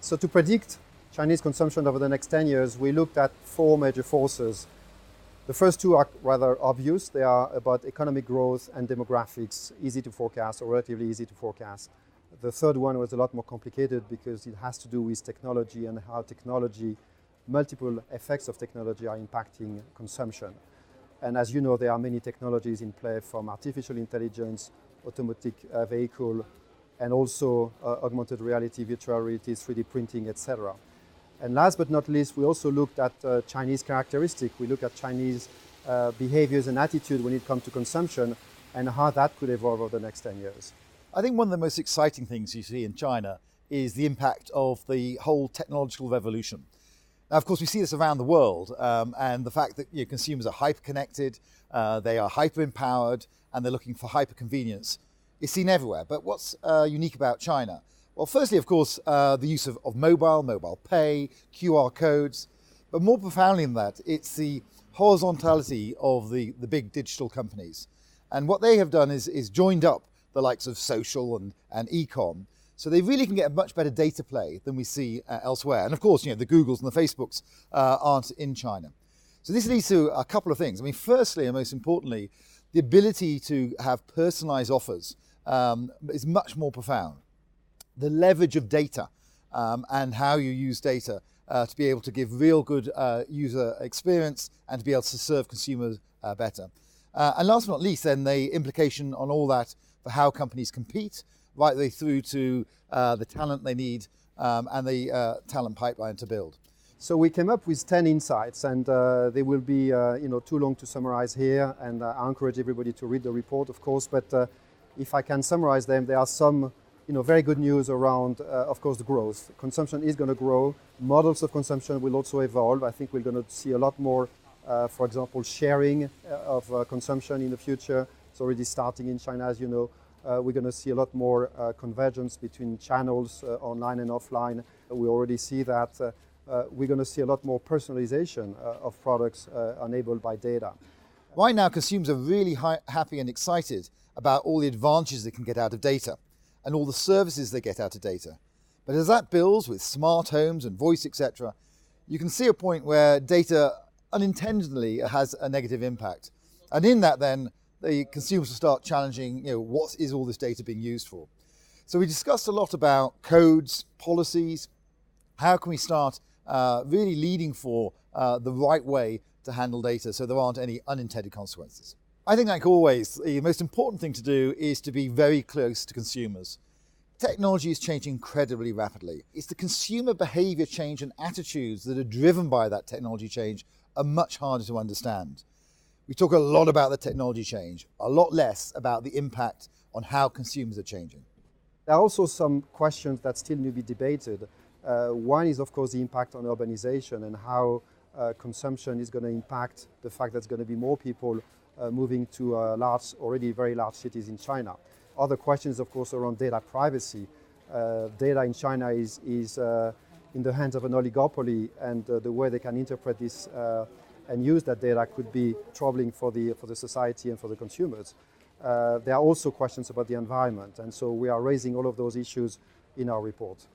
So to predict Chinese consumption over the next 10 years, we looked at four major forces. The first two are rather obvious. They are about economic growth and demographics, easy to forecast or relatively easy to forecast. The third one was a lot more complicated because it has to do with technology and how technology, multiple effects of technology are impacting consumption. And as you know, there are many technologies in play, from artificial intelligence, automatic vehicle, and also augmented reality, virtual reality, 3D printing, etc. And last but not least, we also looked at Chinese characteristics. We looked at Chinese behaviors and attitude when it comes to consumption and how that could evolve over the next 10 years. I think one of the most exciting things you see in China is the impact of the whole technological revolution. Now, of course, we see this around the world, and the fact that consumers are hyper-connected, they are hyper-empowered, and they're looking for hyper-convenience is seen everywhere. But what's unique about China? Well, firstly, of course, the use of mobile pay, QR codes, but more profoundly than that, it's the horizontality of the big digital companies. And what they have done is joined up the likes of social and e-com, so they really can get a much better data play than we see elsewhere. And of course, the Googles and the Facebooks aren't in China. So this leads to a couple of things. I mean, firstly, and most importantly, the ability to have personalized offers is much more profound. The leverage of data and how you use data to be able to give real good user experience and to be able to serve consumers better. And last but not least, then the implication on all that for how companies compete, right the way through to the talent they need and the talent pipeline to build. So we came up with 10 insights, and they will be too long to summarize here, and I encourage everybody to read the report, of course, but if I can summarize them, there are some very good news around, of course, the growth. Consumption is going to grow. Models of consumption will also evolve. I think we're going to see a lot more, for example, sharing of consumption in the future. It's already starting in China, as you know. We're going to see a lot more convergence between channels, online and offline. We already see that. We're going to see a lot more personalization of products enabled by data. Right now, consumers are really happy and excited about all the advantages they can get out of data and all the services they get out of data. But as that builds with smart homes and voice, etc., you can see a point where data unintentionally has a negative impact. And in that, then, the consumers will start challenging, what is all this data being used for? So we discussed a lot about codes, policies. How can we start really leading for the right way to handle data so there aren't any unintended consequences? I think, like always, the most important thing to do is to be very close to consumers. Technology is changing incredibly rapidly. It's the consumer behavior change and attitudes that are driven by that technology change are much harder to understand. We talk a lot about the technology change, a lot less about the impact on how consumers are changing. There are also some questions that still need to be debated. One is, of course, the impact on urbanization and how consumption is going to impact the fact that there's going to be more people moving to already very large cities in China. Other questions, of course, around data privacy. Data in China is in the hands of an oligopoly, and the way they can interpret this and use that data could be troubling for the society and for the consumers. There are also questions about the environment, and so we are raising all of those issues in our report.